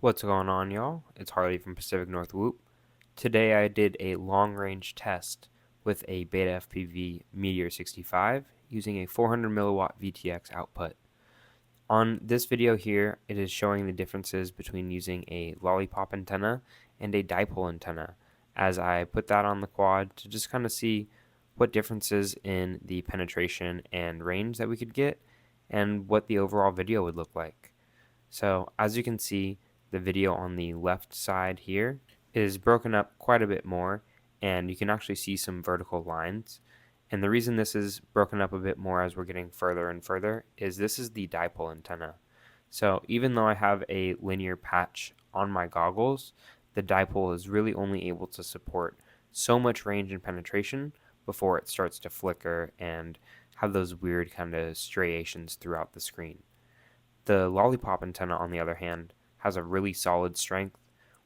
What's going on, y'all? It's Harley from Pacific North Whoop. Today I did a long-range test with a BetaFPV Meteor 65 using a 400 milliwatt VTX output. On this video here, it is showing the differences between using a Lollipop antenna and a Dipole antenna, as I put that on the quad to just kind of see what differences in the penetration and range that we could get and what the overall video would look like. So as you can see, the video on the left side here is broken up quite a bit more, and you can actually see some vertical lines. And the reason this is broken up a bit more as we're getting further and further is this is the dipole antenna. So even though I have a linear patch on my goggles, the dipole is really only able to support so much range and penetration before it starts to flicker and have those weird kind of striations throughout the screen. The Lollipop antenna, on the other hand, has a really solid strength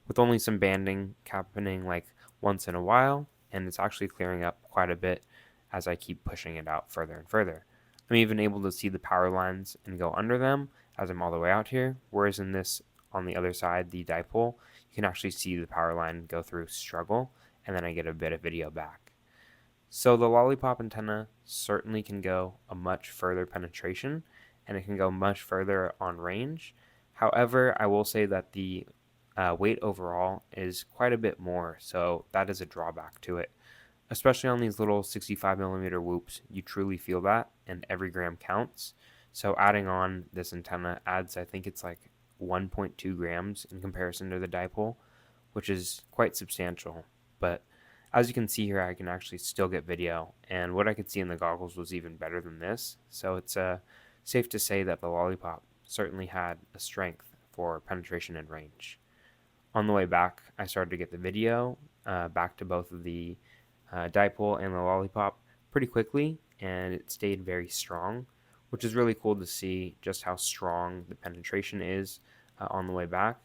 with only some banding happening like once in a while, and it's actually clearing up quite a bit as I keep pushing it out further and further. I'm even able to see the power lines and go under them as I'm all the way out here, whereas in this, on the other side, the dipole, you can actually see the power line go through struggle, and then I get a bit of video back. So the Lollipop antenna certainly can go a much further penetration, and it can go much further on range. However, I will say that the weight overall is quite a bit more, so that is a drawback to it. Especially on these little 65mm whoops, you truly feel that, and every gram counts. So adding on this antenna adds, I think it's like 1.2 grams in comparison to the dipole, which is quite substantial. But as you can see here, I can actually still get video, and what I could see in the goggles was even better than this. So it's safe to say that the Lollipop certainly had a strength for penetration and range. On the way back, I started to get the video back to both of the dipole and the Lollipop pretty quickly, and it stayed very strong, which is really cool to see just how strong the penetration is on the way back.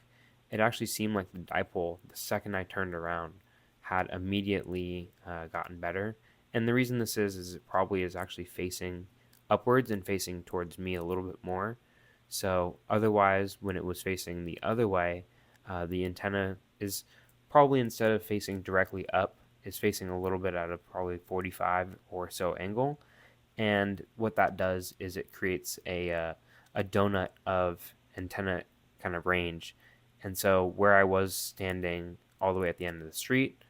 It actually seemed like the dipole, the second I turned around, had immediately gotten better. And the reason this is it probably is actually facing upwards and facing towards me a little bit more. So otherwise, when it was facing the other way, the antenna is probably, instead of facing directly up, is facing a little bit at a probably 45 or so angle. And what that does is it creates a donut of antenna kind of range. And so where I was standing all the way at the end of the street,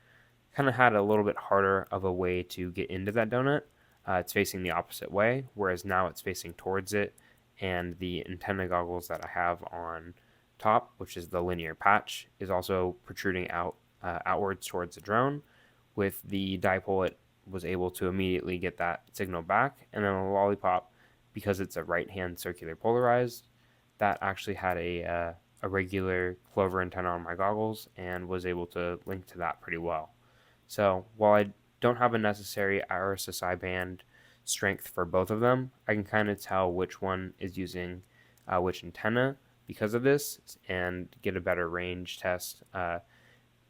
kind of had a little bit harder of a way to get into that donut. It's facing the opposite way, whereas now it's facing towards it, and the antenna goggles that I have on top, which is the linear patch, is also protruding out outwards towards the drone. With the dipole, it was able to immediately get that signal back, and then the Lollipop, because it's a right-hand circular polarized, that actually had a regular clover antenna on my goggles and was able to link to that pretty well. So while I don't have a necessary RSSI band strength for both of them, I can kind of tell which one is using which antenna because of this, and get a better range test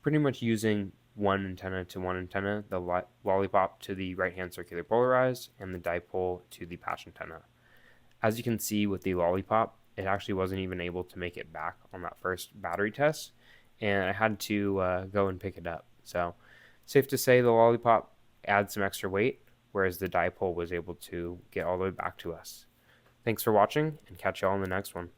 pretty much using one antenna to one antenna, the Lollipop to the right-hand circular polarized and the dipole to the patch antenna. As you can see with the Lollipop, it actually wasn't even able to make it back on that first battery test, and I had to go and pick it up. So safe to say the Lollipop adds some extra weight, whereas the dipole was able to get all the way back to us. Thanks for watching, and catch y'all in the next one.